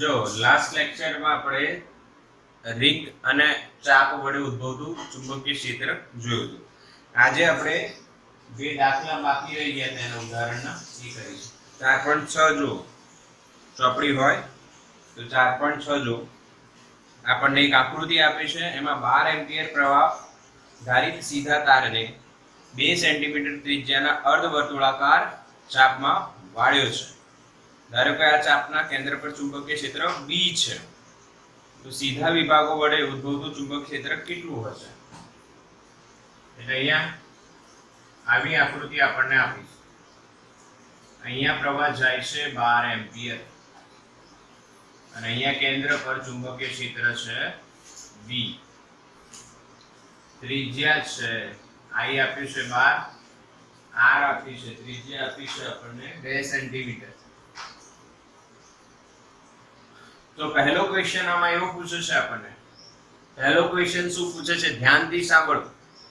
જો લાસ્ટ લેક્ચરમાં આપણે રિંગ અને ચાપ વડે ઉદ્ભવતું ચુંબકીય ક્ષેત્ર જોયું હતું. આજે આપણે બે દાખલા બાકી રહી ગયા તેના ઉદાહરણના એ કરીશું. 4.6 જો ચોપડી હોય તો 4.6 જો આપણને એક આકૃતિ આપી છે. એમાં 12 એમ્પિયર પ્રવાહ ધારિત સીધા તારને 2 સેન્ટીમીટર ત્રિજ્યાના અર્ધવર્તુળાકાર ચાપમાં વાળ્યો છે. ધારો કે આ ચાપના કેન્દ્ર પર ચુંબકીય ક્ષેત્ર B છે, તો સીધા વિભાગો વડે ઉદ્ભવતું ચુંબકીય ક્ષેત્ર કેટલું હશે? એટલે અહીંયા આવી આકૃતિ આપણને આપી છે. અહીંયા પ્રવાહ જાય છે 12 એમ્પિયર અને અહીંયા કેન્દ્ર પર ચુંબકીય ક્ષેત્ર છે B. ત્રિજ્યા છે I આપ્યું છે 12, R આપી છે, ત્રિજ્યા આપી છે આપણને 2 સેન્ટીમીટર. તો પહેલો ક્વેશ્ચન આમાં એવો પૂછે છે આપણને. પહેલો ક્વેશ્ચન શું પૂછે છે? ધ્યાનથી સાંભળો.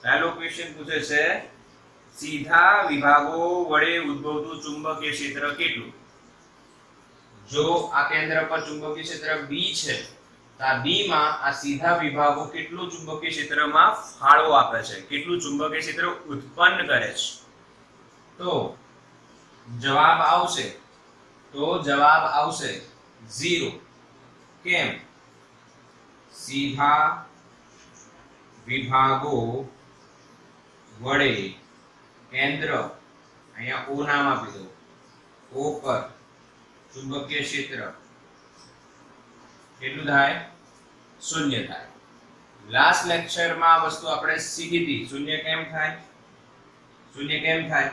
પહેલો ક્વેશ્ચન પૂછે છે સીધા વિભાગો વડે ઉદ્ભવતું ચુંબકીય ક્ષેત્ર કેટલું? જો આ કેન્દ્ર પર ચુંબકીય ક્ષેત્ર B છે, તો આ B માં આ સીધા વિભાગો કેટલું ચુંબકીય ક્ષેત્રમાં ફાળો આપે છે, કેટલું ચુંબકીય ક્ષેત્ર ઉત્પન્ન કરે છે? તો જવાબ આવશે 0. કેમ? સીધા વિભાગો વડે કેન્દ્ર, અહીંયા O નામ આપી દો, O પર ચુંબકીય ક્ષેત્ર કેટલું થાય? 0 થાય. લાસ્ટ લેક્ચરમાં આ વસ્તુ આપણે શીખી હતી. 0 કેમ થાય? 0 કેમ થાય?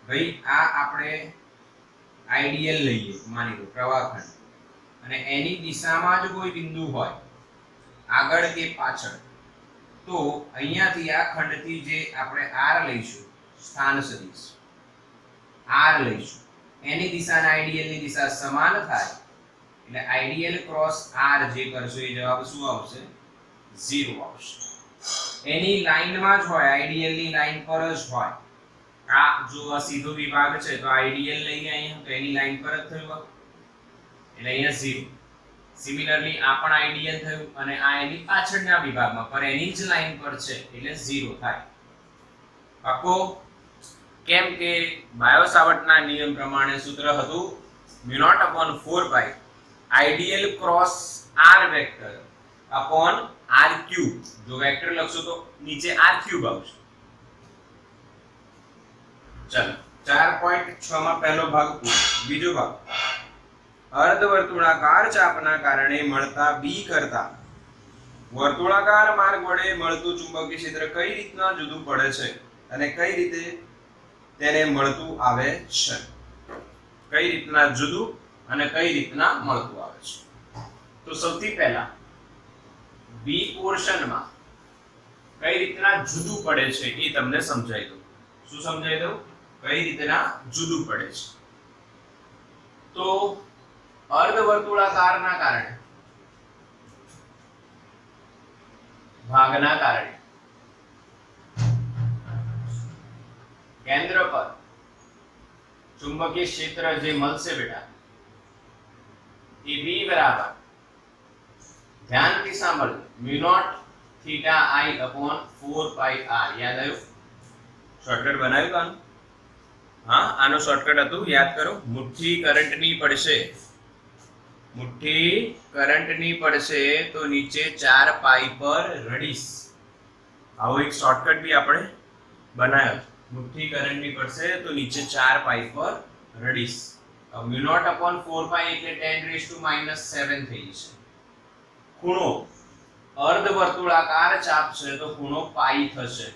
ભાઈ આ આપણે આઈડિયલ લઈએ, માની લો પ્રવાહખંડ, અને એની દિશામાં જ કોઈ બિંદુ હોય આગળ કે પાછળ, તો અહીંયાથી આ ખંડથી જે આપણે R લઈશું, સ્થાન સદિશ R લઈશું, એની દિશાના આઈડિયલની દિશા સમાન થાય એટલે આઈડિયલ ક્રોસ R જે કરશો એ જવાબ શું આવશે? 0 આવશે. એની લાઈનમાં જ હોય, આઈડિયલની લાઈન પર જ હોય. આ જો આ સીધો વિભાગ છે તો આઈડિયલ લઈએ અહીંયા, તો એની લાઈન પર જ થયું એટલે અહીંયા 0. સિમિલરલી આ પણ આઈડિયલ થયું અને આ એની પાછળના વિભાગમાં પર એની જ લાઈન પર છે એટલે 0 થાય. પાકો? કેમ કે બાયો-સાવર્ટના નિયમ પ્રમાણે સૂત્ર હતું μ0/4π ideal cross r vector upon r cube. જો વેક્ટર લખશો તો નીચે r ક્યુબ આવશે. ચલો 4.6 માં પહેલો ભાગ પૂરો. બીજો ભાગ, અર્ધવર્તુળાકાર ચાપના કારણે મળતા B કરતા વર્તુળાકાર માર્ગ વડે મળતું ચુંબકીય ક્ષેત્ર કઈ રીતના જુદું પડે છે અને કઈ રીતે તેને મળતું આવે છે? કઈ રીતના જુદું અને કઈ રીતના મળતું આવે છે? તો સૌથી પહેલા B પોર્શનમાં કઈ રીતના જુદું પડે છે એ તમને સમજાવી દઉં. શું સમજાવી દઉં? કઈ રીતના જુદું પડે છે? તો અર્ધવર્તુળાકારના કારણે, ભાગના કારણે કેન્દ્ર પર ચુંબકીય ક્ષેત્ર જે મળશે બેટા એ B બરાબર, ધ્યાનથી સાંભળો, μ0 θ I upon 4π r. યાદ આવ્યું? શોર્ટકટ બનાવ્યું કાનું? હા, આનો શોર્ટકટ હતું, યાદ કરો. મુઠ્ઠી કરંટની પડશે તો નીચે 4 પાઈ પર રડીશ. આવો એક શોર્ટકટ બી આપણે બનાવ્યો. મુઠ્ઠી કરંટની પડશે તો નીચે 4 પાઈ પર રડીશ. μ0/4π એટલે 10⁻⁻7 થઈ જશે. ખૂણો અર્ધવર્તુળાકાર ચાપ છે તો ખૂણો પાઈ થશે.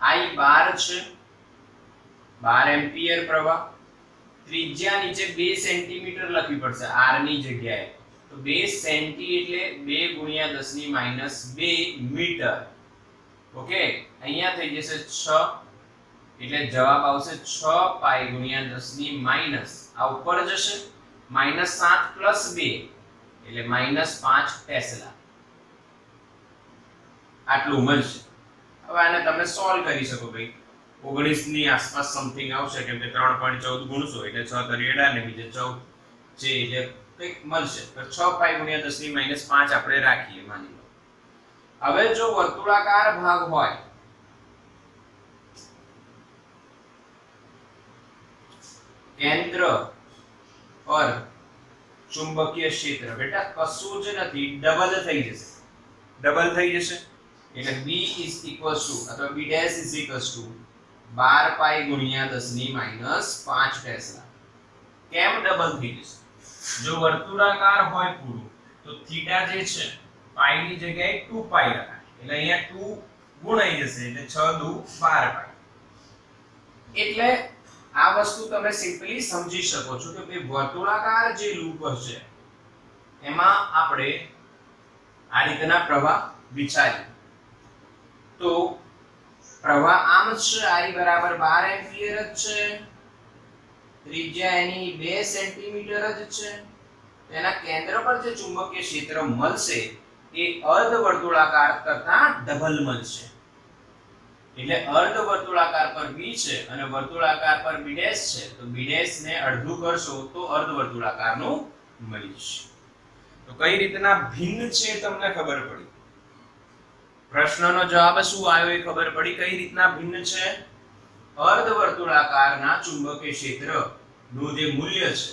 I 12 છે, 12 એમ્પિયર પ્રવાહ. ત્રિજ્યા નીચે 2 સેન્ટીમીટર લખવી પડશે r ની જગ્યાએ, તો 2 સેન્ટી એટલે 2 × 10⁻²મીટર. ઓકે, અહીંયા થઈ જશે 6 એટલે જવાબ આવશે 6 પાઈ × 10⁻, આ ઉપર જશે -7 + 2 એટલે -5 ટેસ્લા. આટલું મળશે. હવે આને તમે સોલ્વ કરી શકો ભાઈ. 19 ની આસપાસ સમથિંગ આવશે, કેમ કે 3.14 ગુણશો એટલે 6 * 18 ને બીજે 14 છે એટલે કંઈક મળશે. તો 6 પાઈ ગુણ્યા 10 ની -5 આપણે રાખીએ માની લો. હવે જો વર્તુળાકાર ભાગ હોય કેન્દ્ર પર ચુંબકીય ક્ષેત્ર બેટા કશું જ નથી, ડબલ થઈ જશે. ડબલ થઈ જશે એટલે b અથવા b' 12 પાઈ ગુણ્યા 10 ની -5 ટેસ્લા. કેમ ડબલ થઈ જશે? જો વર્તુળાકાર હોય પૂરું તો થીટા જે છે પાઈ ની જગ્યાએ 2 પાઈ રખાય એટલે અહીંયા 2 ગુણાઈ જશે એટલે 6 દુ 12 પાઈ. એટલે આ વસ્તુ તમે સિમ્પલી સમજી શકો છો કે વર્તુળાકાર જે લૂપ હશે એમાં આપણે આ રીતના પ્રવાહ વિચારીએ તો પ્રવાહ આમ છે I બરાબર 12 એમ્પિયર જ છે, ત્રિજ્યા એની 2 સેન્ટીમીટર જ છે. તેના કેન્દ્ર પર જે ચુંબકીય ક્ષેત્ર મળશે એ અર્ધવર્તુળાકાર કરતા ડબલ મળશે. એટલે અર્ધવર્તુળાકાર પર b છે અને વર્તુળાકાર પર b' છે તો b' ને અડધું કરશો તો અર્ધવર્તુળાકારનું મળી જશે. તો કઈ રીતના ભિન્ન છે તમને ખબર પડી. પ્રશ્નનો જવાબ શું આવ્યો એ ખબર પડી. કઈ રીતના ભિન્ન છે? અર્ધવર્તુળાકારના ચુંબકીય ક્ષેત્રનું જે મૂલ્ય છે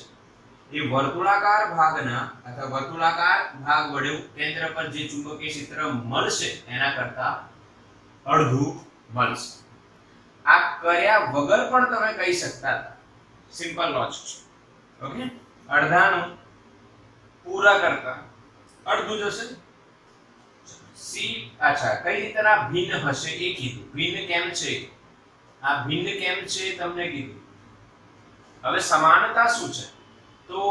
એ વર્તુળાકાર ભાગના અથવા વર્તુળાકાર ભાગ વડે કેન્દ્ર પર જે ચુંબકીય ક્ષેત્ર મળશે એના કરતા અડધું મળશે. આ કર્યા વગર પણ તમે કહી શકતા હતા. સિમ્પલ લોજિક છે. ઓકે, અડધાનું પૂરા કરતા અડધું જશે. સી અચ્છા કઈ રીતના ભિન્ન હશે એ કીધું. ભિન્ન કેમ છે? આ ભિન્ન કેમ છે તમને કીધું. હવે સમાનતા શું છે? તો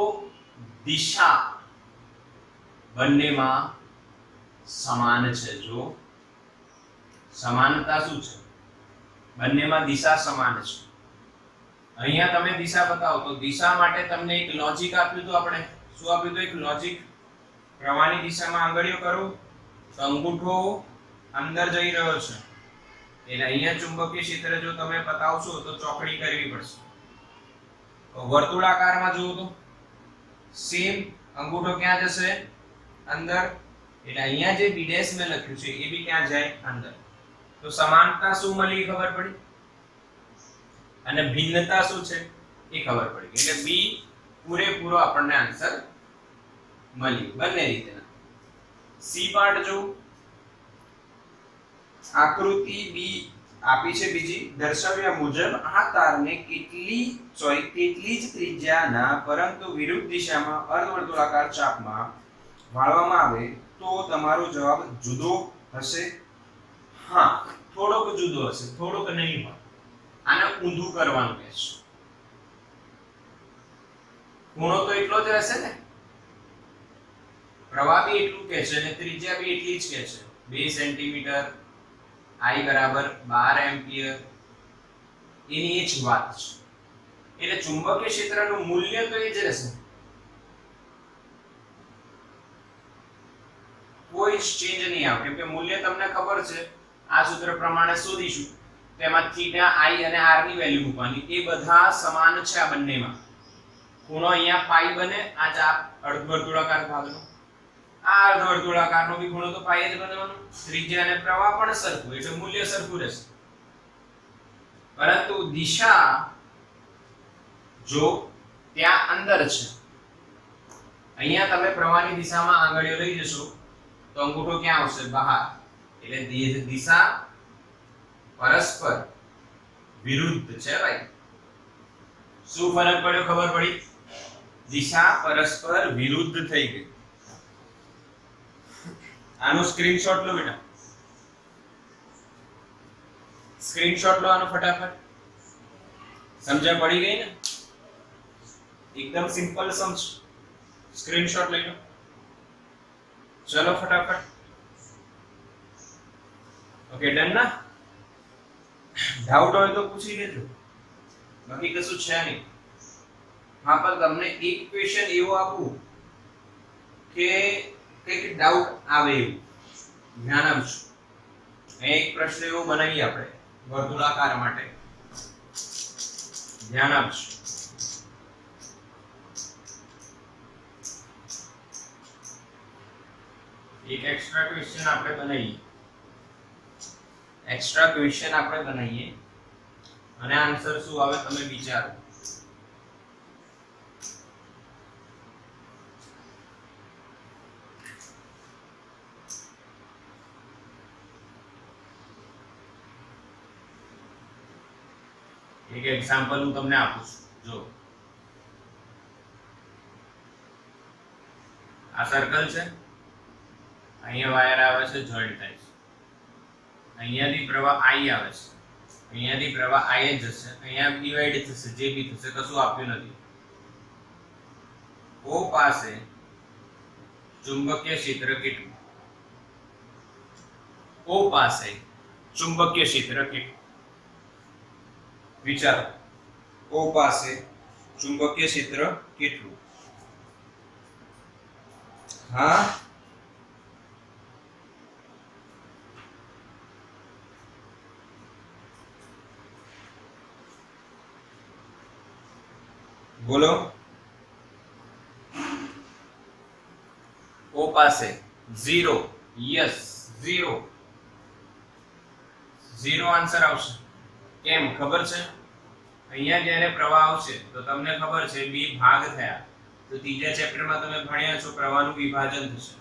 દિશા બંનેમાં સમાન છે. જો સમાનતા શું છે? બંનેમાં દિશા સમાન છે. અહીંયા તમે દિશા બતાવો તો દિશા માટે તમને એક લોજિક આપ્યું તો આપણે શું આપ્યું તો એક લોજિક. પ્રવાહની દિશામાં આંગળીઓ કરો તો અંગૂઠો અંદર જઈ રહ્યો છે એટલે અહીંયા ચુંબકીય ક્ષેત્ર જો તમે બતાવશો તો ચોકડી કરવી પડશે. વર્તુળાકારમાં જુઓ તો સેમ અંગૂઠો ક્યાં જશે? અંદર. એટલે અહીંયા જે b' મેં લખ્યું છે એ બી ક્યાં જાય? અંદર. તો સમાનતા શું મળી ખબર પડી અને ભિન્નતા શું છે એ ખબર પડી. એટલે b પૂરેપૂરો આપણને આન્સર મળ્યો બંને રીતના. સી પાર્ટ જો આકૃતિ બી આપી છે બીજી. દર્શાવ્યા મુજબ આ તારને કેટલી જ ત્રિજ્યાના પરંતુ વિરુદ્ધ દિશામાં અર્ધવર્તુળાકાર ચાપમાં વાળવામાં આવે તો તમારો જવાબ જુદો હશે. હા, થોડોક જુદો હશે, થોડોક નહીં હોય. આને ઊંધું કરવાનું કહે છે. ખૂણો તો એટલો જ રહેશે ને. પ્રવાહ બી એટલું કહે છે અને ત્રિજ્યા બી એટલી જ કહે છે 2 સેન્ટીમીટર. I બરાબર 12 એમ્પિયર. એની એ જ વાત છે. એટલે ચુંબકીય ક્ષેત્રનું મૂલ્ય તો એ જ રહેશે. કોઈ ચેન્જ નહીં આવે કેમ કે મૂલ્ય તમને ખબર છે. આ સૂત્ર પ્રમાણે શોધીશું. તેમાં થીટા I અને R ની વેલ્યુ મૂકવાની. એ બધા સમાન છે આ બંનેમાં. ખૂણો અહીંયા પાઈ બને આ ચાપ અર્ધવર્તુળાકાર ભાગનો. આ અર્ધવર્તુળાકારનો બી ખૂણો તો પાઈ જ બનવાનો. ત્રિજ્યા અને પ્રવાહ પણ સરખું એટલે મૂલ્ય સરખું રહેશે. પરંતુ દિશા જો ત્યાં અંદર છે. અહીંયા તમે પ્રવાહની દિશામાં આંગળીઓ લઈ જશો તો અંગૂઠો ક્યાં આવશે? બહાર. એટલે દિશા પરસ્પર વિરુદ્ધ છે ભાઈ. શું ફરક પડ્યો ખબર પડી? દિશા પરસ્પર વિરુદ્ધ થઈ ગઈ. આનો સ્ક્રીનશોટ લો બેટા. સ્ક્રીનશોટ લો આનો ફટાફટ. સમજણ પડી ગઈ ને? એકદમ સિમ્પલ સમજ. સ્ક્રીનશોટ લઈ લો. ચલો ફટાફટ. ઓકે, ડન ના? ડાઉટ હોય તો પૂછી લેજો. બાકી કશું છે નહીં. હા, પણ તમને એક ક્વેશ્ચન એવો આપું કે કંઈક ડાઉટ આવે એવું ધ્યાન આપજો. એક પ્રશ્ન એવો બનાવીએ આપણે વર્તુળાકાર માટે. ધ્યાન આપજો. એક એક્સ્ટ્રા ક્વેશ્ચન આપણે બનાવીએ અને આન્સર શું આવે તમે વિચારો. એક એક્ઝામ્પલ હું તમને આપું છું. જો આ સર્કલ છે, અહીંયા વાયર આવે છે, જોઈન્ટ થાય છે, અહીંયાથી પ્રવાહ I આવે છે, અહીંયાથી પ્રવાહ I જશે, અહીંયા ડિવાઈડ થશે, જે બી થશે, કશું આપ્યું નથી. O પાસે ચુંબકીય ક્ષેત્ર કેટલું? O પાસે ચુંબકીય ક્ષેત્ર કેટલું? વિચારો. O પાસે ચુંબકીય ક્ષેત્ર કેટલું? હા, બોલો. O પાસે 0. યસ, 0 આન્સર આવશે. કેમ ખબર છે? અહીંયા જ્યારે પ્રવાહ આવશે તો તમને ખબર છે બે ભાગ થયા. તો ત્રીજા ચેપ્ટરમાં તમે ભણ્યા છો પ્રવાહનું વિભાજન થશે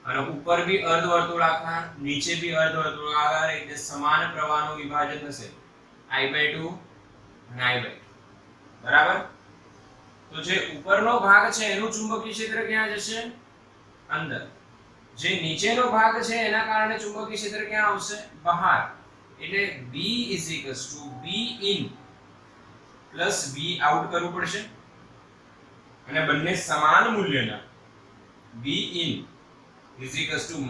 અને ઉપર બી અર્ધવર્તુળાકાર, નીચે બી અર્ધવર્તુળાકાર, એટલે સમાન પ્રવાહનું વિભાજન થશે, I/2 અને I/2. બરાબર? તો જે ઉપરનો ભાગ છે એનું ચુંબકીય ક્ષેત્ર ક્યાં જશે? અંદર. જે નીચેનો ભાગ છે એના કારણે ચુંબકીય ક્ષેત્ર ક્યાં આવશે? બહાર. એટલે B B in plus B out કરવું પડશે અને બંને સમાન મૂલ્યના B in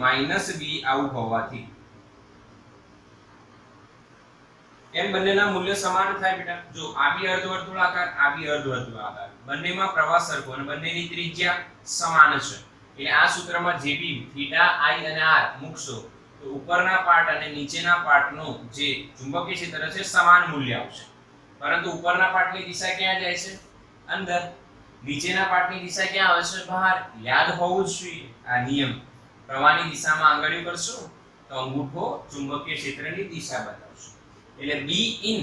minus B out હોવાથી એમ બંનેના મૂલ્ય સમાન થાય બેટા. જો આ બી અર્ધવર્તુળાકાર, આ બી અર્ધવર્તુળાકાર, બંનેમાં પ્રવાહ સરખો અને બંનેની ત્રિજ્યા સમાન છે. એટલે આ સૂત્રમાં જે બી થીટા, I અને R મૂકશો તો ઉપરના પાર્ટ અને નીચેના પાર્ટનો જે ચુંબકીય ક્ષેત્ર છે સમાન મૂલ્ય આવશે. પરંતુ ઉપરના પાર્ટની દિશા ક્યાં જાય છે? અંદર. નીચેના પાર્ટની દિશા ક્યાં આવે છે? બહાર. યાદ હોવું જ જોઈએ આ નિયમ. પ્રવાહની દિશામાં આંગળીઓ કરશો તો અંગૂઠો ચુંબકીય ક્ષેત્રની દિશા બતાવશે. એટલે B in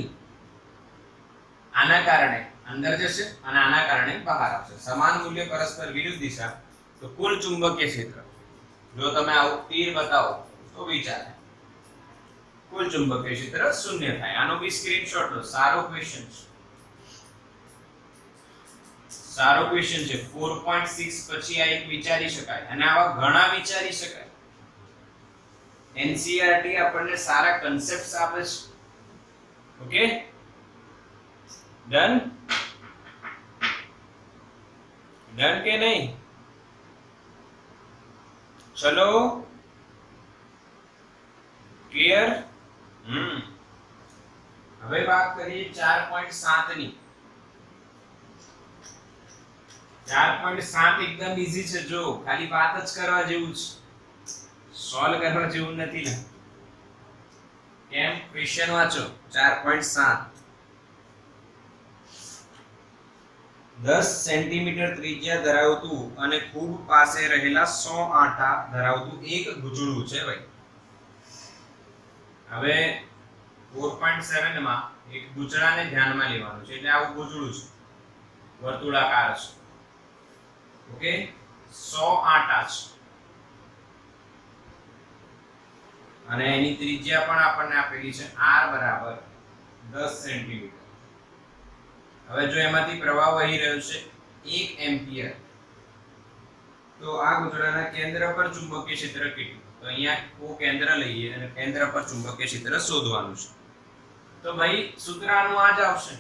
આના કારણે અંદર જશે અને આના કારણે બહાર આવશે. સમાન મૂલ્ય, પરસ્પર વિરુદ્ધ દિશા, તો કુલ ચુંબકીય ક્ષેત્ર જો તમે આવું તીર બતાવો તો વિચારે કુલ ચુંબકીય ક્ષેત્ર શૂન્ય થાય. આનો બી સ્ક્રીનશોટ લો. સારો ક્વેશ્ચન છે, સારો ક્વેશ્ચન છે. 4.6 પછી આ એક વિચારી શકાય અને આવા ઘણા વિચારી શકાય. NCERT આપણને સારા કન્સેપ્ટ્સ આપે છે. ઓકે, ડન કે નહીં? ચલો, ક્લિયર? હવે વાત કરીએ 4.7 ની. 4.7 એકદમ ઈઝી છે. જો ખાલી વાત જ કરવા જેવું છે, સોલ્વ કરવા જેવું નથી ને. કેમ? ક્વેશ્ચન વાંચો. 4.7 10 સેન્ટીમીટર ત્રિજ્યા ધરાવતું અને ખૂબ પાસે રહેલા 100 આંટા ધરાવતું એક ગૂંચળું છે ભાઈ. હવે 4.7 માં એક ગૂંચળાને ધ્યાનમાં લેવાનું છે. એટલે આવું ગૂંચળું છે, વર્તુળાકાર છે. ઓકે, 100 આંટા છે અને એની ત્રિજ્યા પણ આપણને આપેલી છે r બરાબર 10 સેન્ટીમીટર. હવે જો એમાંથી પ્રવાહ વહી રહ્યો છે 1 એમ્પિયર, તો આ ગૂંચળાના કેન્દ્ર પર ચુંબકીય ક્ષેત્ર કેટલું? તો અહીંયા કો કેન્દ્ર લઈએ અને કેન્દ્ર પર ચુંબકીય ક્ષેત્ર શોધવાનું છે. તો ભાઈ સૂત્ર આનું આ જ આવશે.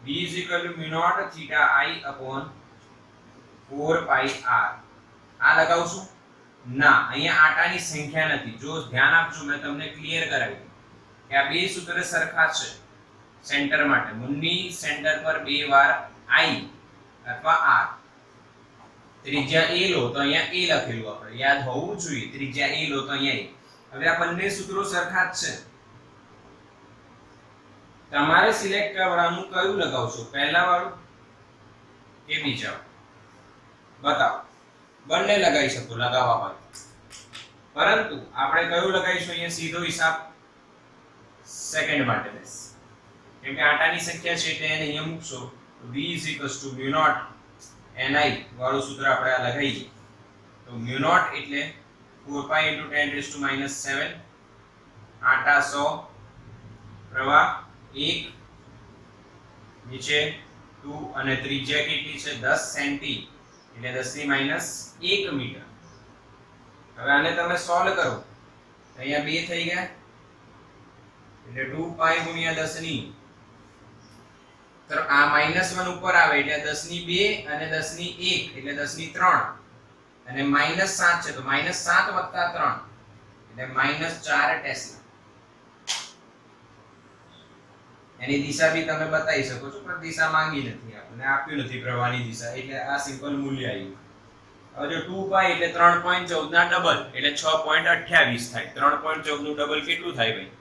B μ0 θ I / 4 pi r. આ લગાવશું? ના, અહીંયા આટાની સંખ્યા નથી. જો ધ્યાન આપજો, મેં તમને ક્લિયર કરાવ્યું કે આ બે સૂત્ર સરખા છે. સેન્ટર માટે મુન્ની સેન્ટર પર બે વાર I અથવા r. ત્રિજ્યા a લો તો અહીંયા a લખેલું, આપણે યાદ હોવું જોઈએ. ત્રિજ્યા a લો તો અહીંયા a. હવે આ બંને સૂત્રો સરખા જ છે. તમારે સિલેક્ટ કરવાનું કયું લગાવશો, પહેલા વાળું કે બીજા? બતાવો. બંને લગાવી શકો લગાવવા હોય, પરંતુ આપણે કયું લગાવીશું અહીંયા સીધો હિસાબ સેકન્ડ માટે રહેશે, કેમ કે આટાની સંખ્યા છે એટલે એને અહીંયા મૂકશો v μ0 ni વાળું સૂત્ર આપણે આ લગાવીએ તો μ0 એટલે 4 pi * 10 - 7 આટા 100 પ્રવાહ 1 નીચે 2 અને ત્રિજ્યા કેટલી છે 10 સેન્ટી એટલે 10 - 1 મીટર। હવે આને તમે સોલ્વ કરો તો અહીંયા 2 થઈ ગયા એટલે 2 પાઈ ગુણ્યા 10 ની તો આ -1 ઉપર આવે એટલે 10 ની 2 અને 10 ની 1 એટલે 10 ની 3 અને -7 છે તો -7 + 3 એટલે -4 ટેસ્લા। એની દિશા બી તમે બતાવી શકો છો પણ દિશા માંગી નથી, આપણને આપ્યું નથી પ્રવાહની દિશા એટલે આ સિમ્પલ મૂલ્ય આવ્યું। હવે જો 2 પાઈ એટલે 3.14 ના ડબલ એટલે 6.28 થાય। 3.14 નું ડબલ કેટલું થાય ભાઈ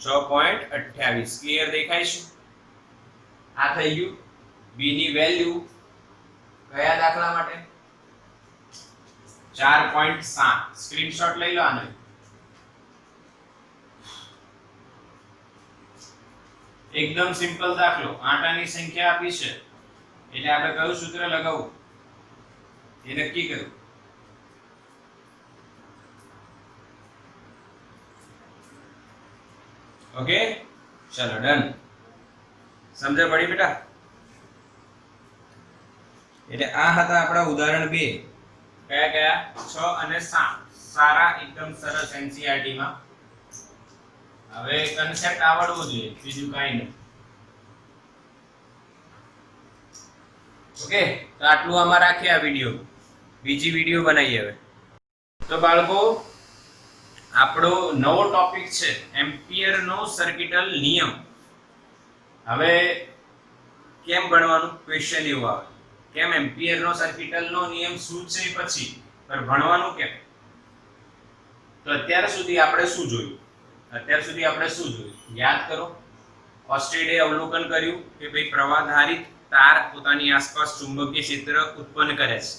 6.28 ક્લિયર દેખાય છે? આ થઈ ગયું b ની વેલ્યુ કયા દાખલા માટે 4.7 સ્ક્રીનશોટ લઈ લો આનો। એકદમ સિમ્પલ દાખલો, આટાની સંખ્યા આપી છે એટલે આપણે કયું સૂત્ર લગાવવું એ નક્કી કરો। ઓકે ચલો ડન, સમજ પડી બેટા? એટલે આ હતા આપણા ઉદાહરણ 2 કયા કયા 6 અને 7 સારા એકદમ સરસ એનસીઈઆરટી માં। હવે કન્સેપ્ટ આવડવો જોઈએ બીજું કાઈ નહીં। ઓકે તો આટલું આમાં રાખીએ આ વિડિયો, બીજી વિડિયો બનાવીએ હવે। તો બાળકો આપણો નવો ટોપિક છે એમ્પિયરનો સર્કિટલ નિયમ। હવે કેમ ભણવાનું ક્વેશ્ચન એવું આવે કેમ એમ્પિયરનો સર્કિટલનો નિયમ શું છે પછી પર ભણવાનું કેમ? તો અત્યાર સુધી આપણે શું જોયું યાદ કરો। ઓસ્ટેડે અવલોકન કર્યું કે ભાઈ પ્રવાહધારિત તાર પોતાની આસપાસ ચુંબકીય ક્ષેત્ર ઉત્પન્ન કરે છે,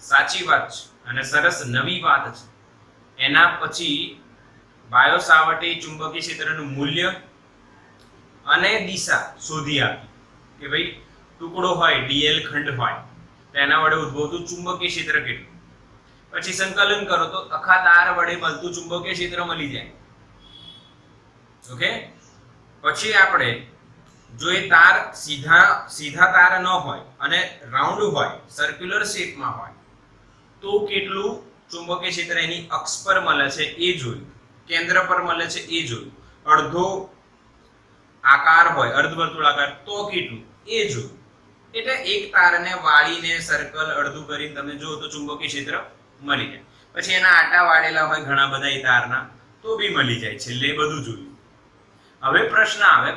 સાચી વાત છે અને સરસ નવી વાત છે। એના પછી બાયો સાવર્ટે ચુંબકીય ક્ષેત્રનું મૂલ્ય અને દિશા શોધી આપી કે ભાઈ ટુકડો હોય ડીએલ ખંડ હોય તો એના વડે ઉદ્ભવતું ચુંબકીય ક્ષેત્ર કેટલું, પછી સંકલન કરો તો આખા તાર વડે મળતું ચુંબકીય ક્ષેત્ર મળી જાય। ઓકે પછી આપણે જો એ તાર સીધા તાર ન હોય અને રાઉન્ડ હોય સર્ક્યુલર શેપમાં હોય તો કેટલું ચુંબકીય ક્ષેત્ર એની અક્ષ પર મળે છે એ જોયું, કેન્દ્ર પર મળે છે એ જોયું, અડધો આકાર હોય અર્ધવર્તુળાકાર તો કેટલું એ જોયું। એટલે એક તારને વાળીને સર્કલ અડધું કરીને તમે જો તો ચુંબકીય ક્ષેત્ર મળી જાય। પછી એના આટા વાળેલા હોય ઘણા બધા એ તારના તો બી મળી જાય, છેલ્લે બધું જોયું। હવે પ્રશ્ન આવે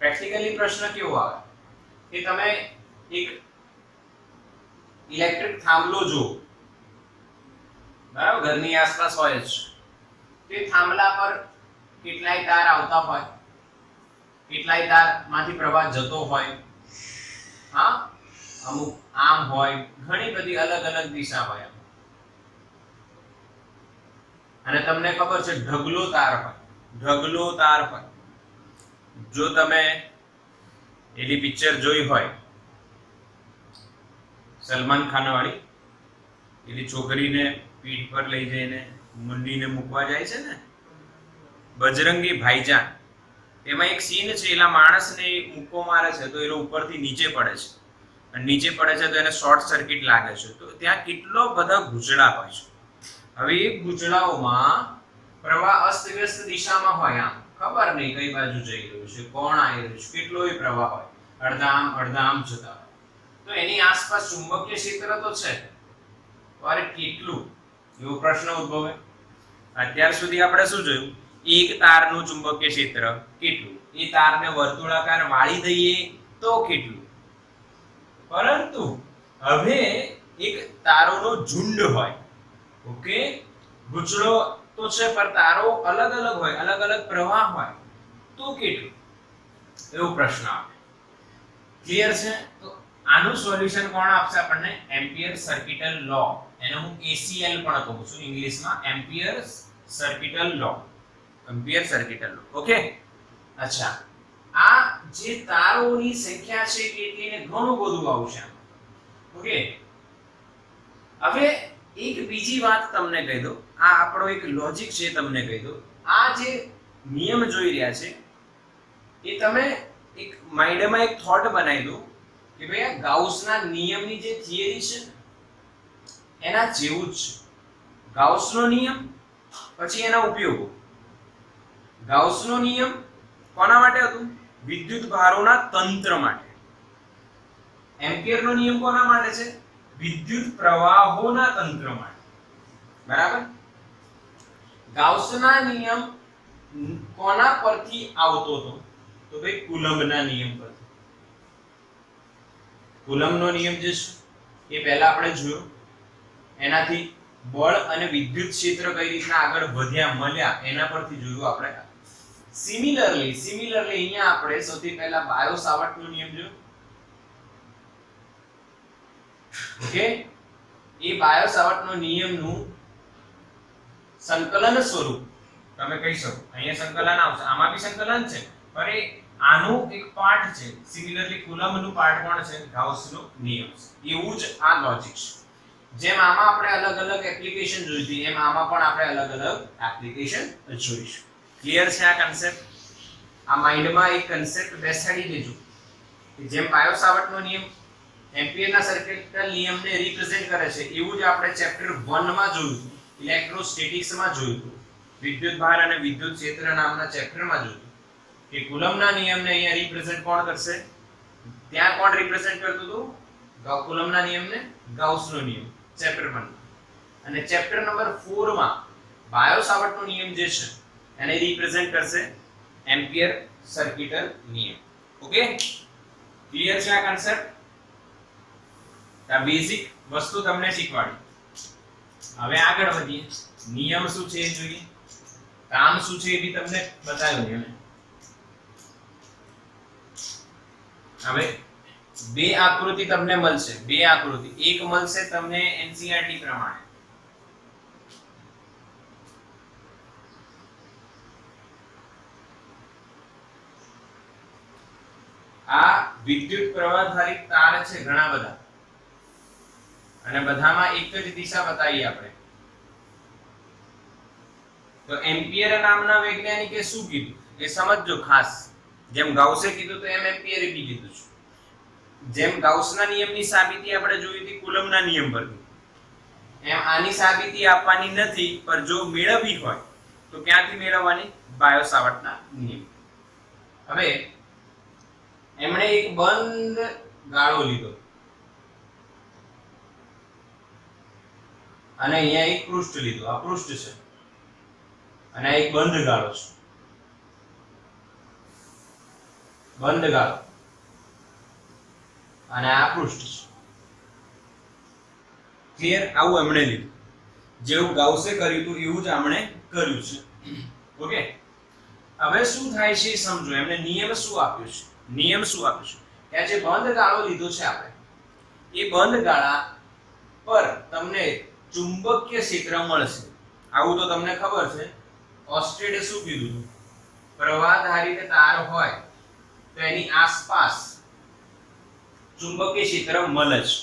પ્રેક્ટિકલી પ્રશ્ન કેવો આવે કે તમે એક ઇલેક્ટ્રિક થાંભલો જો બરાબર ઘરની આસપાસ હોય જ, તે થાંભલા પર કેટલાય તાર આવતા હોય, કેટલાય તારમાંથી પ્રવાહ જતો હોય, હા અમુક આમ હોય, ઘણી બધી અલગ અલગ દિશા હોય અને તમને ખબર છે ઢગલો તાર હોય। જો તમે એની પિક્ચર જોઈ હોય સલમાન ખાન વાળી, એની છોકરીને પીઠ પર લઈ જઈને મુન્નીને મૂકવા જાય છે ને બજરંગી ભાઈજાન, એમાં એક સીન છે એલા માણસને મુક્કો મારે છે તો એનો ઉપરથી નીચે પડે છે અને નીચે પડે છે તો એને શોર્ટ સર્કિટ લાગે છે તો ત્યાં કેટલો બધા ગૂંચળા હોય છે। હવે એ ગૂંચળાઓમાં પ્રવાહ અસ્તવ્યસ્ત દિશામાં હોય, આમ ખબર નહીં કઈ બાજુ જઈ રહ્યું છે, કોણ આવી રહ્યું છે, કેટલોય પ્રવાહ હોય, અડધા આમ જતા હોય તો એની આસપાસ ચુંબકીય ક્ષેત્ર તો છે અરે કેટલું એવો પ્રશ્ન ઉદ્ભવે। અત્યાર સુધી આપણે શું જોયું એક તારનું ચુંબકીય ક્ષેત્ર કેટલું, એ તારને વર્તુળાકાર વાળી દઈએ તો કેટલું, પરંતુ હવે એક તારોનો ઝુંડ હોય, ઓકે ગૂંચળો તો છે પર તારો અલગ અલગ હોય, અલગ અલગ પ્રવાહ હોય તો કેટલું, એવો પ્રશ્ન આવે। ક્લિયર છે? તો આનું સોલ્યુશન કોણ આપશે આપણને? એમ્પિયર સર્કિટલ લો, એને હું ACL પણ કહું છું ઇંગ્લિશમાં, એમ્પિયર સર્કિટલ લો, એમ્પિયર સર્કિટલ લો. ઓકે, અચ્છા, આ જે તારોની સંખ્યા છે એને ઘણું બધું આવશે. ઓકે, હવે એક બીજી વાત તમને કહી દઉં, આ આપણો એક લોજિક છે, તમને કહી દઉં. આ જે નિયમ જોઈ રહ્યા છે એ તમે એક માઇન્ડમાં એક થોટ બનાવી દો કે ભાઈ આ ગાઉસના નિયમની જે થિયરી છે એના જેવું જ છે. ગાઉસનો નિયમ પછી એના ઉપયોગો. ગાઉસનો નિયમ કોના માટે હતું? વિદ્યુત ભારોના તંત્ર માટે. એમ્પિયરનો નિયમ કોના માટે છે? વિદ્યુત પ્રવાહોના તંત્ર માટે. બરાબર? ગાઉસના નિયમ કોના પરથી આવતો હતો? તો ભાઈ કુલમ્બના નિયમ પરથી. કુલમ્બનો નિયમ જે છે એ પહેલા આપણે જોયો, એનાથી બળ અને વિદ્યુત ક્ષેત્ર કઈ રીતના આગળ વધ્યા મળ્યા એના પરથી જોયું આપણે. સિમિલરલી અહીંયા આપણે સૌથી પહેલા બાયો સાવર્ટનો નિયમ જોયો. ઓકે, એ બાયો સાવર્ટનો નિયમનું સંકલન સ્વરૂપ તમે કહી શકો. અહીંયા સંકલન આવશે, આમાં બી સંકલન છે, પણ એ આનું એક પાર્ટ છે. સિમિલરલી કુલમ્બનું પાર્ટ કોણ છે? ગાઉસનો નિયમ છે. એવું જ આ લોજિક છે. જેમ આમાં આપણે અલગ અલગ એપ્લિકેશન જોઈ હતી, એમ આમાં પણ આપણે અલગ અલગ એપ્લિકેશન જોઈશું. ક્લિયર છે આ કન્સેપ્ટ? આ માઇન્ડમાં એક કન્સેપ્ટ બેસાડી દેજો કે જેમ બાયો સાવર્ટનો નિયમ એમ્પિયરના સર્કિટલ નિયમને રિપ્રેઝેન્ટ કરે છે, એવું જ આપણે ચેપ્ટર 1 માં જોયું હતું, ઇલેક્ટ્રોસ્ટેટિક્સમાં જોયું હતું, વિદ્યુત ભાર અને વિદ્યુત ક્ષેત્ર નામના ચેપ્ટરમાં જોયું કે કુલમ્બના નિયમને અહીંયા રિપ્રેઝેન્ટ કોણ કરશે? ત્યાં કોણ રિપ્રેઝેન્ટ કરતું હતું? કુલમ્બના નિયમને ગાઉસનો નિયમ, ચેપ્ટર 1. અને ચેપ્ટર નંબર 4 માં બાયો સાવર્ટનો નિયમ જે છે એને રિપ્રેઝેન્ટ કરશે એમ્પિયર સર્કિટલ નિયમ. ઓકે, ક્લિયર છે આ કન્સેપ્ટ? આ બેઝિક વસ્તુ તમને શીખવાડી. હવે આગળ વધીએ. નિયમ શું છે એ જોઈએ, કામ શું છે એ બી તમને બતાવ્યું મેં. હવે બે આકૃતિ તમને મળશે, બે આકૃતિ. એક મળશે તમને NCERT પ્રમાણે, આ વિદ્યુત પ્રવાહધારી તાર છે ઘણા બધા, અને બધામાં એક જ દિશા બતાવી આપણે. તો એમ્પિયર નામના વૈજ્ઞાનિકે શું કીધું એ સમજજો ખાસ. જેમ ગાઉસે કીધું તો એમ એમ્પિયરે બી કીધું છે. જેમ ગાઉસના નિયમની સાબિતી આપણે જોઈ હતી કુલમ્બના નિયમ પરથી, એમ આની સાબિતી આપવાની નથી, પણ જો મેળવવી હોય તો ક્યાંથી મેળવવાની? બાયો સાવર્ટના નિયમ. હવે એમણે એક બંધ ગાળો લીધો અને અહીંયા એક પૃષ્ઠ લીધું. આ પૃષ્ઠ છે અને આ એક બંધ ગાળો છે. બંધ ગાળો અને આ પૃષ્ઠ છે. ક્લિયર? આવું એમણે લીધું. જેવું ગાઉસે કર્યું હતું એવું જ આપણે કર્યું છે. ઓકે, હવે શું થાય છે સમજો. એમણે નિયમ શું આપ્યો છે? નિયમ શું આપ્યો છે કે આ જે બંધ ગાળો લીધો છે આપણે, એ બંધ ગાળા પર તમને ચુંબકીય ક્ષેત્ર મળશે. આવું તો તમને ખબર છે. ઓસ્ટેડે શું કીધું? પ્રવાહધારિત તાર હોય તો એની આસપાસ ચુંબકીય ક્ષેત્ર મળે છે.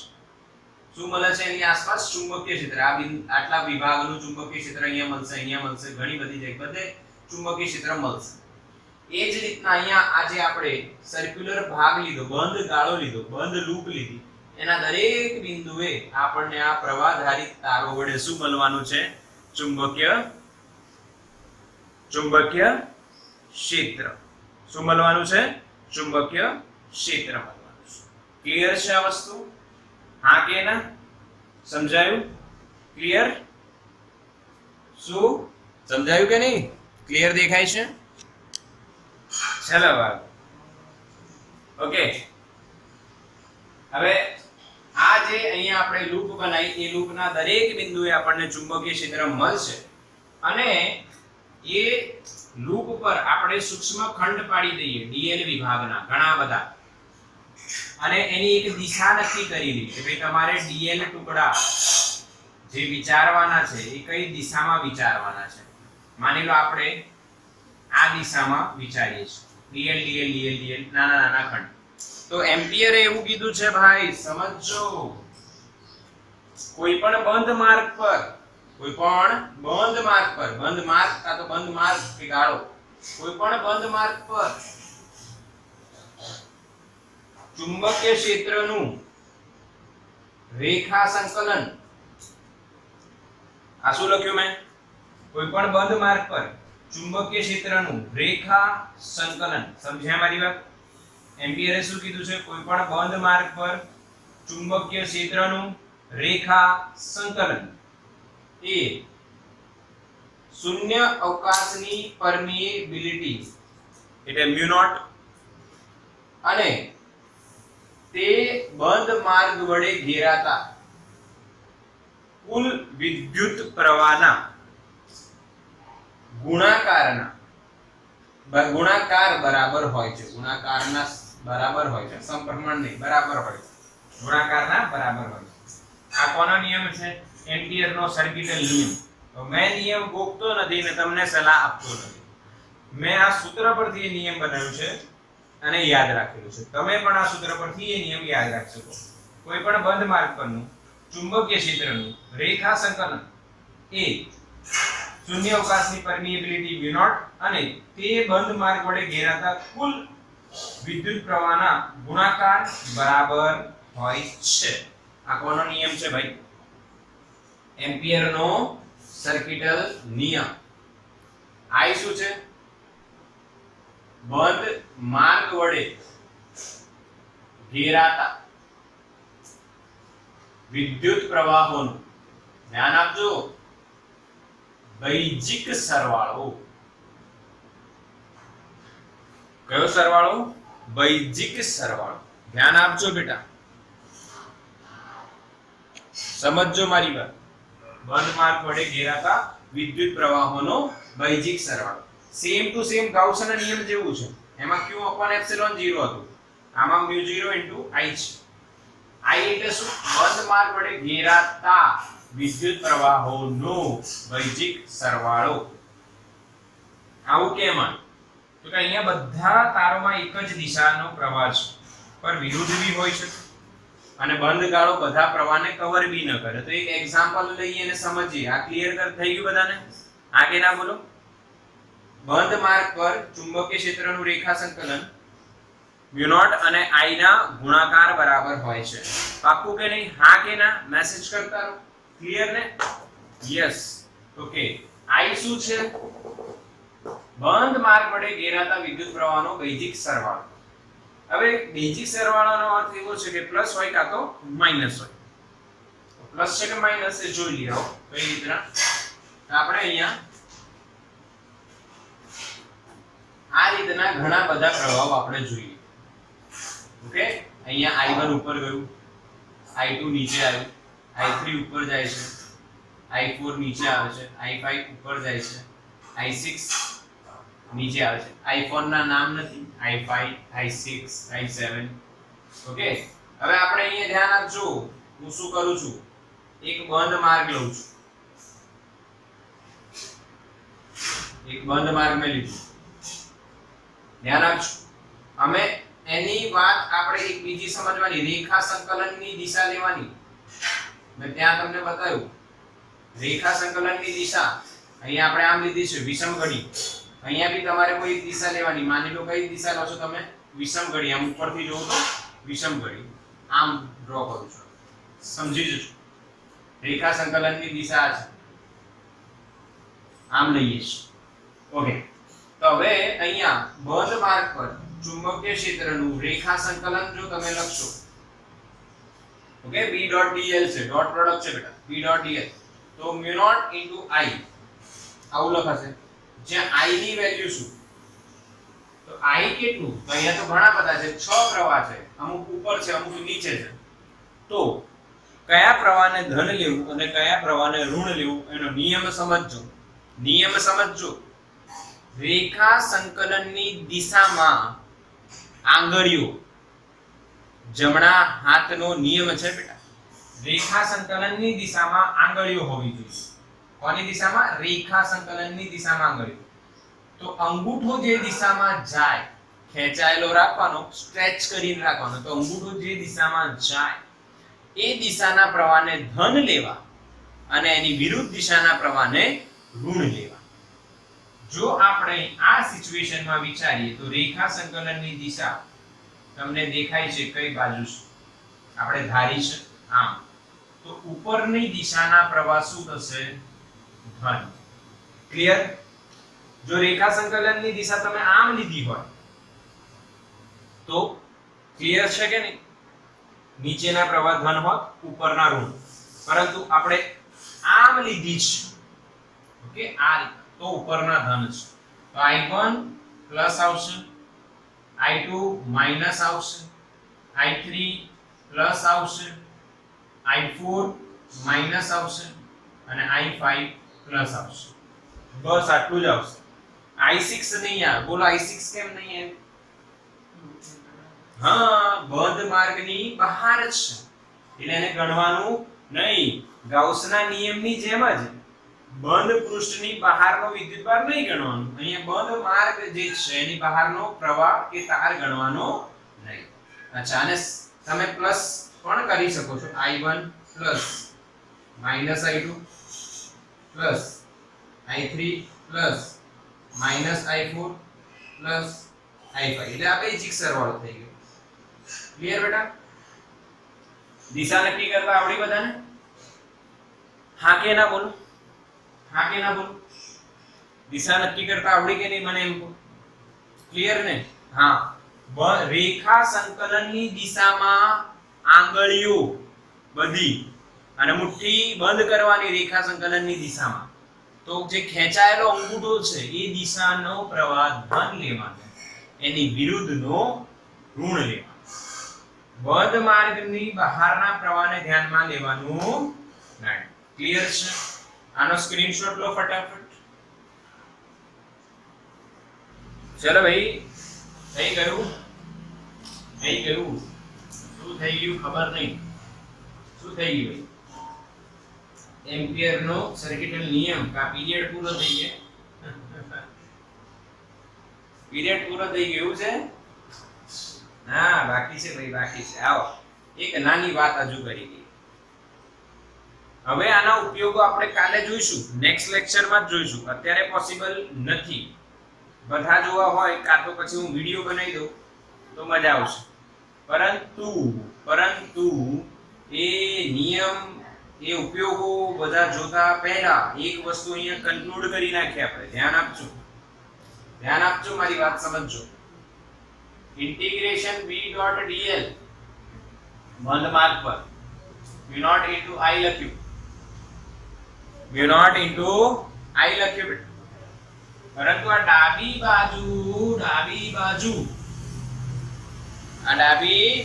શું મળે છે? એની આસપાસ ચુંબકીય ક્ષેત્ર. આટલા વિભાગનું ચુંબકીય ક્ષેત્ર અહીંયા મળશે, અહીંયા મળશે, ઘણી બધી જગ્યાએ બધે ચુંબકીય ક્ષેત્ર મળશે. એ જ રીતના અહીંયા આજે આપણે સર્ક્યુલર ભાગ લીધો, બંધ ગાળો લીધો, બંધ લૂપ લીધી, એના દરેક બિંદુએ આપણને આ પ્રવાહધારિત તારો વડે શું મળવાનું છે? ચુંબકીય ક્ષેત્ર. શું મળવાનું છે? ચુંબકીય ક્ષેત્ર મળવાનું છે. ક્લિયર છે આ વસ્તુ? હા કે ના? સમજાયું? ક્લિયર? શું સમજાયું કે નહીં? ક્લિયર દેખાય છે? ચલો બાળકો, ઓકે. હવે આ જે અહીંયા આપણે લૂપ બનાવી, એ લૂપના દરેક બિંદુએ આપણને ચુંબકીય ક્ષેત્ર મળશે, અને એ લૂપ પર આપણે સૂક્ષ્મ ખંડ પાડી દઈએ DL વિભાગના ઘણા બધા, અને એની એક દિશા નક્કી કરેલી કે ભાઈ તમારે dl ટુકડા જે વિચારવાના છે એ કઈ દિશામાં વિચારવાના છે. માની લો આપણે આ દિશામાં વિચારીએ છીએ dl dl dl dl નાના નાના ખંડ. તો એમ્પિયરે એવું કીધું છે ભાઈ સમજો, કોઈ પણ બંધ માર્ગ પર, કોઈ પણ બંધ માર્ગ પર, બંધ માર્ગ કાં તો બંધ માર્ગ કે ગાળો, કોઈ પણ બંધ માર્ગ પર ચુંબકીય ક્ષેત્રનું રેખા સંકલન, આ શું લખ્યું મેં? કોઈ પણ બંધ માર્ગ પર ચુંબકીય ક્ષેત્રનું રેખા સંકલન. સમજ્યા મારી વાત? એમ્પિયરે શું કીધું છે? કોઈ પણ બંધ માર્ગ પર ચુંબકીય ક્ષેત્રનું રેખા સંકલન એ શૂન્ય અવકાશની પરમિએબિલિટી એટલે મ્યુ નોટ અને તે બંધ માર્ગ વડે ઘેરાતા કુલ વિદ્યુત પ્રવાહના ગુણાકાર બરાબર હોય છે. ગુણાકારના બરાબર હોય છે, સમપ્રમાણ નહીં, બરાબર હોય છે. ગુણાકારના બરાબર હોય છે. આ કોનો નિયમ છે? એમ્પિયરનો સર્કિટલ નિયમ. તો મેં નિયમ ગોખતો નથી ને તમને સલાહ આપતો નથી. મેં આ સૂત્ર પરથી એ નિયમ બનાવ્યું છે અને યાદ રાખેલું છે. તમે પણ આ સૂત્ર પરથી એ નિયમ યાદ રાખી શકો. કોઈ પણ બંધ માર્ગ પરનું ચુંબકીય ક્ષેત્રનું રેખા સંકલન એ શૂન્ય અવકાશની પરમિએબિલિટી મ્યુ નોટ અને તે બંધ માર્ગ વડે ઘેરાતા કુલ વિદ્યુત પ્રવાહના ગુણાકાર બરાબર હોય છે. આ કોનો નિયમ છે ભાઈ? એમ્પિયરનો સર્કિટલ નિયમ. I શું છે? બંધ માર્ગ વડે ઘેરાતા વિદ્યુત પ્રવાહોનું, ધ્યાન આપજો, બૈજિક સરવાળો. કયો સરવાળો? બૈજિક સરવાળો. ધ્યાન આપજો બેટા, સમજજો મારી વાત. બંધ માર્ગ વડે ઘેરાતા વિદ્યુત પ્રવાહોનો બૈજિક સરવાળો. સેમ ટુ સેમ ગાઉસના નિયમ જેવું છે. એમાં q / એપ્સિલોન 0 હતું, આમાં μ0 * I છે. I એટલે શું? બંધ માર્ગ વડે ઘેરાતા વિદ્યુત પ્રવાહોનો બૈજિક સરવાળો. આવું કેમ? તો કે અહીંયા બધા તારોમાં એક જ દિશાનો પ્રવાહ છે, પર વિરુદ્ધ બી હોઈ શકે અને બંધ ગાળો બધા પ્રવાહને કવર બી ન કરે. તો એક એક્ઝામ્પલ લઈએ અને સમજીએ. આ ક્લિયર થઈ ગયું બધાને? આ કે ના બોલો? બંધ માર્ગ પર ચુંબકીય ક્ષેત્રનું રેખા સંકલન મ્યુ નોટ અને I ના ગુણાકાર બરાબર હોય છે. પાક્કું કે નહીં? હા કે ના? મેસેજ કરતા રહો. ક્લિયર ને? યસ. ઓકે. I શું છે? બંધ માર્ગ વડે ઘેરાતા વિદ્યુત પ્રવાહનો બૈજિક સરવાળો. હવે બેઝિક સરવાળાનો અર્થ એવો છે કે પ્લસ હોય કાં તો માઈનસ હોય. પ્લસ છે કે માઈનસ એ જોઈ લઈએ. કઈ રીતના? આપણે અહીંયા આ રીતના ઘણા બધા પ્રવાહો આપણે જોઈએ. ઓકે, અહીંયા I1 ઉપર ગયું, I2 નીચે આવ્યું, I3 ઉપર જાય છે, I4 નીચે આવે છે, I5 ઉપર જાય છે, I6 નીચે આવે છે. I4 ના નામ નથી, I5, I6, I7. ઓકે, હવે આપણે અહીંયા ધ્યાન આપજો. હું શું કરું છું? એક બંધ માર્ગ લઉં છું. એક બંધ માર્ગ મેં લીધો. ધ્યાન આપજો. અમે એની વાત આપણે એક બીજી સમજવાની, રેખા સંકલનની દિશા લેવાની. મેં ત્યાં તમને બતાવ્યું રેખા સંકલનની દિશા. અહીંયા આપણે આમ લીધી છે વિષમ ઘડી. અહીંયા બી તમારે કોઈ એક દિશા લેવાની. માની લો કઈ દિશા લો છો તમે? વિષમ ઘડી. આમ ઉપરથી જોવો તો વિષમ ઘડી. આમ ડ્રો કરું છું, સમજી જજો. રેખા સંકલનની દિશા છે, આમ લઈએ છીએ. ઓકે, તો હવે અહીંયા બંધ માર્ગ પર ચુંબકીય ક્ષેત્રનું રેખા સંકલન જો તમે લખશો, ઓકે, B.dl છે, ડોટ પ્રોડક્ટ છે બેટા, B.dl, તો μ0 * I આવું લખાશે. જ્યાં I ની વેલ્યુ શું? તો I કેટલું? તો અહીંયા તો ઘણા બધા છે, 6 પ્રવાહ છે, અમુક ઉપર છે, અમુક નીચે છે. તો કયા પ્રવાહને ધન લેવું અને કયા પ્રવાહને ઋણ લેવું એનો નિયમ સમજજો. નિયમ સમજજો. રેખા સંકલનની દિશામાં આંગળીઓ જમણા હાથનો નિયમ છે બેટા, રેખા સંકલનની દિશામાં આંગળીઓ હોવી જોઈએ. કોની દિશામાં? રેખા સંકલનની દિશામાં આંગળીઓ. તો અંગૂઠો જે દિશામાં જાય, ખેંચાયેલો રાખવાનો, સ્ટ્રેચ કરીને રાખવાનો. તો અંગૂઠો જે દિશામાં જાય એ દિશાના પ્રવાહને ધન લેવા અને એની વિરુદ્ધ દિશાના પ્રવાહને ઋણ લેવા. જો આપણે આ સિચ્યુએશનમાં વિચારીએ તો રેખા સંકલનની દિશા તમને દેખાય છે કઈ બાજુ છે? આપણે ધારી છે આમ. તો ઉપરની દિશાના પ્રવાહ શું થશે? ધન. ક્લિયર? જો રેખા સંકલનની દિશા તમે આમ લીધી હોય તો ક્લિયર છે કે નહીં? નીચેના પ્રવાહ ધન હોત, ઉપરના ઋણ. પરંતુ આપણે આમ લીધી છે, ઓકે, આ તો ઉપરના ધન છે. તો I1 પ્લસ આવશે, I2 માઈનસ આવશે, I3 પ્લસ આવશે, I4 માઈનસ આવશે અને I5 પ્લસ આવશે. બસ આટલું જ આવશે. I6 નહીં આવે. બોલો I6 કેમ નહીં આવે? હા, બંધ માર્ગની બહાર જ છે એટલે એને ગણવાનું નહીં. ગાઉસના નિયમની જેમ જ બંધ પૃષ્ઠની બહારનો વિદ્યુતભાર નહીં ગણવાનો. અહીંયા બંધ માર્ગ જે છે એની બહારનો પ્રવાહ કે તાર ગણવાનો નહીં. અચ્છા, અને તમે પ્લસ પણ કરી શકો છો. I1 plus minus I2 plus I3 plus minus I4 plus I5 એટલે આ બેઝિક સરવાળો થઈ ગયો. ક્લિયર બેટા? દિશા નક્કી કરતા આવડી બધાને? હા કે ના બોલો? હા કે ના બોલો? દિશા નક્કી કરતા આવડી કે નહીં મને એમ કહો. ક્લિયર ને? હા. રેખા સંકલનની દિશામાં આંગળીઓ બધી અને મુઠ્ઠી બંધ કરવાની રેખા સંકલનની દિશામાં. તો જે ખેંચાયેલો અંગૂઠો છે એ દિશાનો પ્રવાહ ધન લેવાનો, એની વિરુદ્ધનો ઋણ લેવાનો. બંધ માર્ગની બહારના પ્રવાહને ધ્યાનમાં લેવાનું નહીં. ક્લિયર છે? આનો સ્ક્રીનશોટ લો ફટાફટ. ચલો ભાઈ, થઈ ગયું? થઈ ગયું? શું થઈ ગયું ખબર નહીં. શું થઈ ગયું ભાઈ? એમ્પિયરનો સર્કિટલ નિયમ કા પીરિયડ પૂરો થઈ ગયો? પીરિયડ પૂરો થઈ ગયો છે? હા, બાકી છે ભાઈ, બાકી છે. આવો એક નાની વાત હજુ કરી દઈએ. હવે આના ઉપયોગો આપણે કાલે જોઈશું, નેક્સ્ટ લેક્ચરમાં જ જોઈશું. અત્યારે પોસિબલ નથી. બધા જોવા હોય કાં તો પછી હું વિડિયો બનાવી દઉં તો મજા આવશે. પરંતુ એ નિયમ, એ ઉપયોગો બધા જોતા પહેલા એક વસ્તુ અહીંયા કન્ક્લુડ કરી નાખીએ આપણે. ધ્યાન આપજો, ધ્યાન આપજો, મારી વાત સમજજો. ઇન્ટિગ્રેશન v.dl બંધ માર્ગ પર v0 into I લખ્યું, v0 into I લખ્યું બેટા. પરંતુ આ ડાબી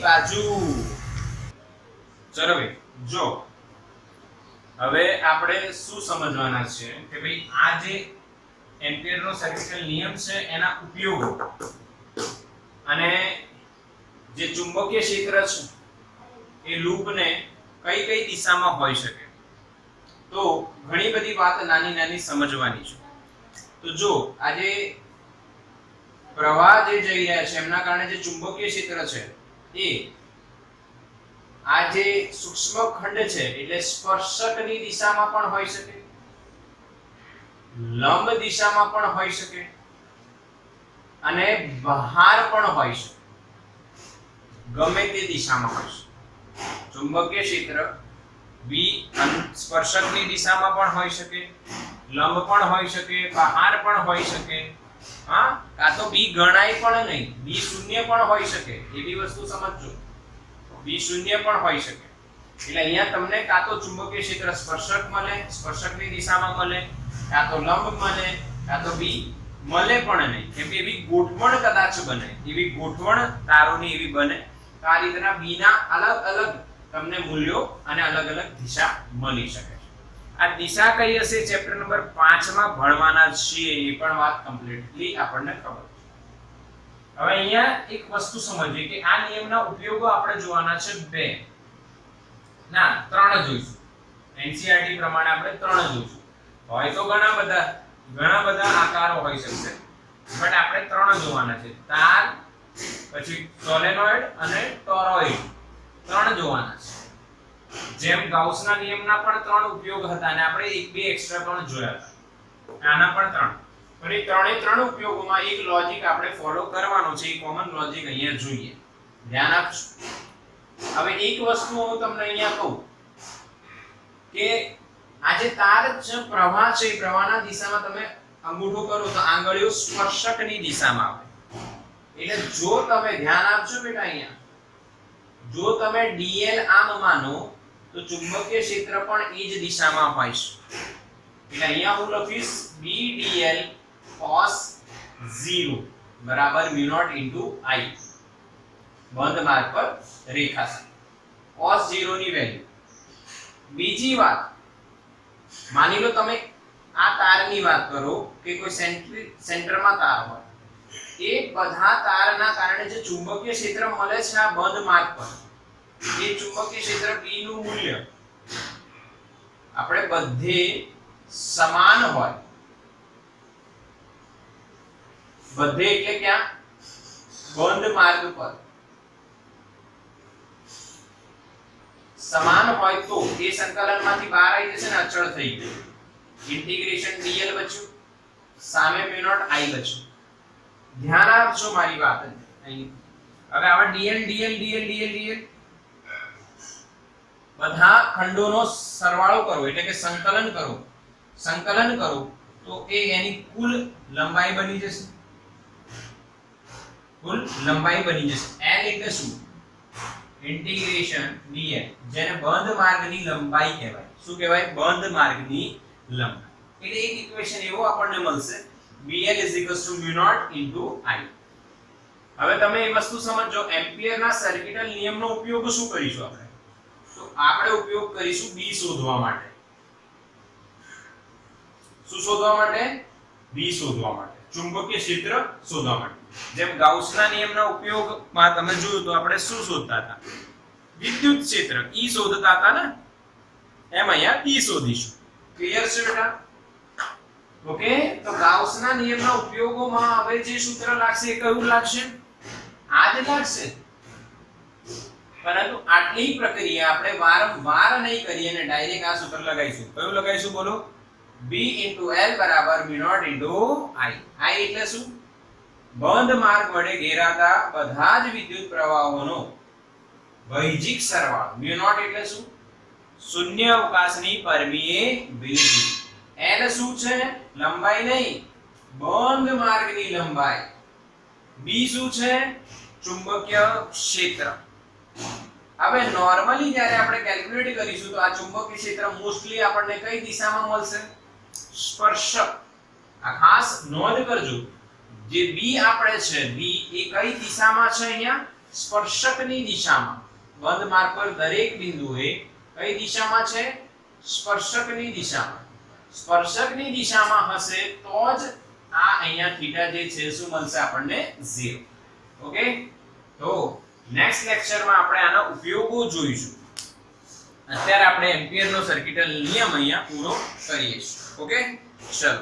બાજુ ચલો ભાઈ જો હવે આપણે શું સમજવાના છે કે ભાઈ આ જે એમ્પિયરનો સર્કિટલ નિયમ છે એના ઉપયોગો અને જે ચુંબકીય ક્ષેત્ર છે એ લૂપને કઈ કઈ દિશામાં હોઈ શકે. તો ઘણી બધી વાત નાની નાની સમજવાની છે. તો જો આજે પ્રવાહ જે જઈ રહ્યા છે એમના કારણે જે ચુંબકીય ક્ષેત્ર છે એ આ જે સૂક્ષ્મ ખંડ છે એટલે સ્પર્શકની દિશામાં પણ હોઈ શકે, લંબ દિશામાં પણ હોઈ શકે અને બહાર પણ હોઈ શકે. ગમે તે દિશામાં હોઈ શકે. ચુંબકીય ક્ષેત્ર સ્પર્શકની દિશામાં પણ હોઈ શકે, લંબ પણ હોઈ શકે, બહાર પણ હોઈ શકે. હા, કાં તો બી ગણાય પણ નહીં, બી શૂન્ય પણ હોઈ શકે. એવી વસ્તુ સમજજો, બી શૂન્ય પણ હોઈ શકે. એટલે અહીંયા તમને કાં તો ચુંબકીય ક્ષેત્ર સ્પર્શક મળે, સ્પર્શકની દિશામાં મળે, કાં તો લંબ મળે, કાં તો બી મળે પણ નહીં. કેમ કે એવી ગોઠવણ કદાચ બને, એવી ગોઠવણ તારોની એવી બને તો આ રીતના બી ના અલગ અલગ તમને મૂલ્યો અને અલગ અલગ દિશા મળી શકે છે. આ દિશા કઈ હશે ચેપ્ટર નંબર 5 માં ભણવાના છીએ, એ પણ વાત કમ્પ્લીટલી આપણને ખબર છે. હવે અહીંયા એક વસ્તુ સમજીએ કે આ નિયમના ઉપયોગો આપણે જોવાના છે બે ના ત્રણ જોઈશું. એનસીઈઆરટી પ્રમાણે આપણે ત્રણ જોઈશું. હોય તો ઘણા બધા આકારો હોઈ શકશે, બટ આપણે ત્રણ જોવાના છે. તાર, પછી સોલેનોઇડ અને ટોરોઇડ, ત્રણ જોવાના છે. જેમ ગાઉસના નિયમના પણ ત્રણ ઉપયોગ હતા અને આપણે એક બે એક્સ્ટ્રા પણ જોયા હતા, આના પણ ત્રણ. પણ એ ત્રણ ઉપયોગોમાં એક લોજિક આપણે ફોલો કરવાનો છે. એ કોમન લોજિક અહીંયા જોઈએ, ધ્યાન આપજો. હવે એક વસ્તુ હું તમને અહીંયા કહું કે આ જે તાર છે પ્રવાહ છે, એ પ્રવાહના દિશામાં તમે અંગૂઠો કરો તો આંગળીઓ સ્પર્શકની દિશામાં આવે. એટલે જો તમે ધ્યાન આપજો બેટા, અહીંયા જો તમે dl આમ માનો તો ચુંબકીય ક્ષેત્ર પણ એ જ દિશામાં હોય છે. એટલે અહીંયા હું લખીશ b dl cos 0 બરાબર μ0 * I. બંધ માર્ગ પર રેખા છે cos 0 ની વેલ્યુ. બીજી વાત, માની લો તમે આ તારની વાત કરો કે કોઈ સેન્ટરમાં તાર હોય, એ બધા તારના કારણે જે ચુંબકીય ક્ષેત્ર મળે છે આ બંધ માર્ગ પર, એ ચુંબકીય ક્ષેત્ર B નું મૂલ્ય આપણે બધે સમાન હોય. બધે એટલે ક્યાં? બંધ માર્ગ પર સમાન હોય તો એ સંકલનમાંથી બહાર આવી જશે ને, અચળ થઈ ગયું. ઇન્ટિગ્રેશન dl બચ્યું, સામે μ0 I બચ્યું. ધ્યાન આપજો મારી વાત. અહીં હવે આવા dl બધા ખંડોનો સરવાળો કરો એટલે કે સંકલન કરો તો એ એની કુલ લંબાઈ બની જશે. l એટલે શું? ઇન્ટિગ્રેશન dl, જેને બંધ માર્ગની લંબાઈ કહેવાય. શું કહેવાય? બંધ માર્ગની લંબાઈ. એટલે એક ઇક્વેશન એવો આપણને મળશે bl μ0 * I. હવે તમે એ વસ્તુ સમજો, એમ્પિયરના સર્કિટલ નિયમનો ઉપયોગ શું કરીશું આપણે? તો આપણે ઉપયોગ કરીશું b શોધવા માટે. શું શોધવા માટે? b શોધવા માટે, ચુંબકીય ક્ષેત્ર શોધવા માટે. જેમ ગાઉસના નિયમના ઉપયોગમાં તમે જોયું તો આપણે શું શોધતા હતા? વિદ્યુત ક્ષેત્ર E શોધતા હતા ને, એમ અહીંયા B શોધીશું. ક્લિયર છે બેટા? ઓકે. તો ગાઉસના નિયમના ઉપયોગોમાં હવે જે સૂત્ર લાગશે એ કયું લાગશે? આ જ લાગશે. પરંતુ આટલી પ્રક્રિયા આપણે વારંવાર નહીં કરીએ અને ડાયરેક્ટ આ સૂત્ર લગાવીશું. કયું લગાવીશું બોલો? B * L બરાબર μ0 * I. I એટલે શું? બંધ માર્ગ વડે ઘેરાતા બધા જ વિદ્યુત પ્રવાહોનો વૈજિક સરવાળો. μ0 એટલે શું? શૂન્ય અવકાશની પરમિએબિલિટી. L શું છે? લંબાઈ નહીં, બંધ માર્ગની લંબાઈ. B શું છે? ચુંબકીય ક્ષેત્ર. હવે નોર્મલી જ્યારે આપણે કેલ્ક્યુલેટ કરીશું તો આ ચુંબકીય ક્ષેત્ર મોસ્ટલી આપણને કઈ દિશામાં મળશે? સ્પર્શક. આ ખાસ નોંધ કરજો, જે B આપણે છે, B એ કઈ દિશામાં છે? અહીંયા સ્પર્શકની દિશામાં. બંધ માર્ગ પર દરેક બિંદુએ કઈ દિશામાં છે? સ્પર્શકની દિશામાં. સ્પર્શકની દિશામાં હશે તો જ આ અહીંયા થીટા જે છે શું મળશે આપણને? 0. ઓકે. તો નેક્સ્ટ લેક્ચરમાં આપણે આના ઉપયોગો જોઈશું. અત્યારે આપણે એમ્પિયરનો સર્કિટલ નિયમ અહીંયા પૂરો કરીએ છીએ. ઓકે, ચલો.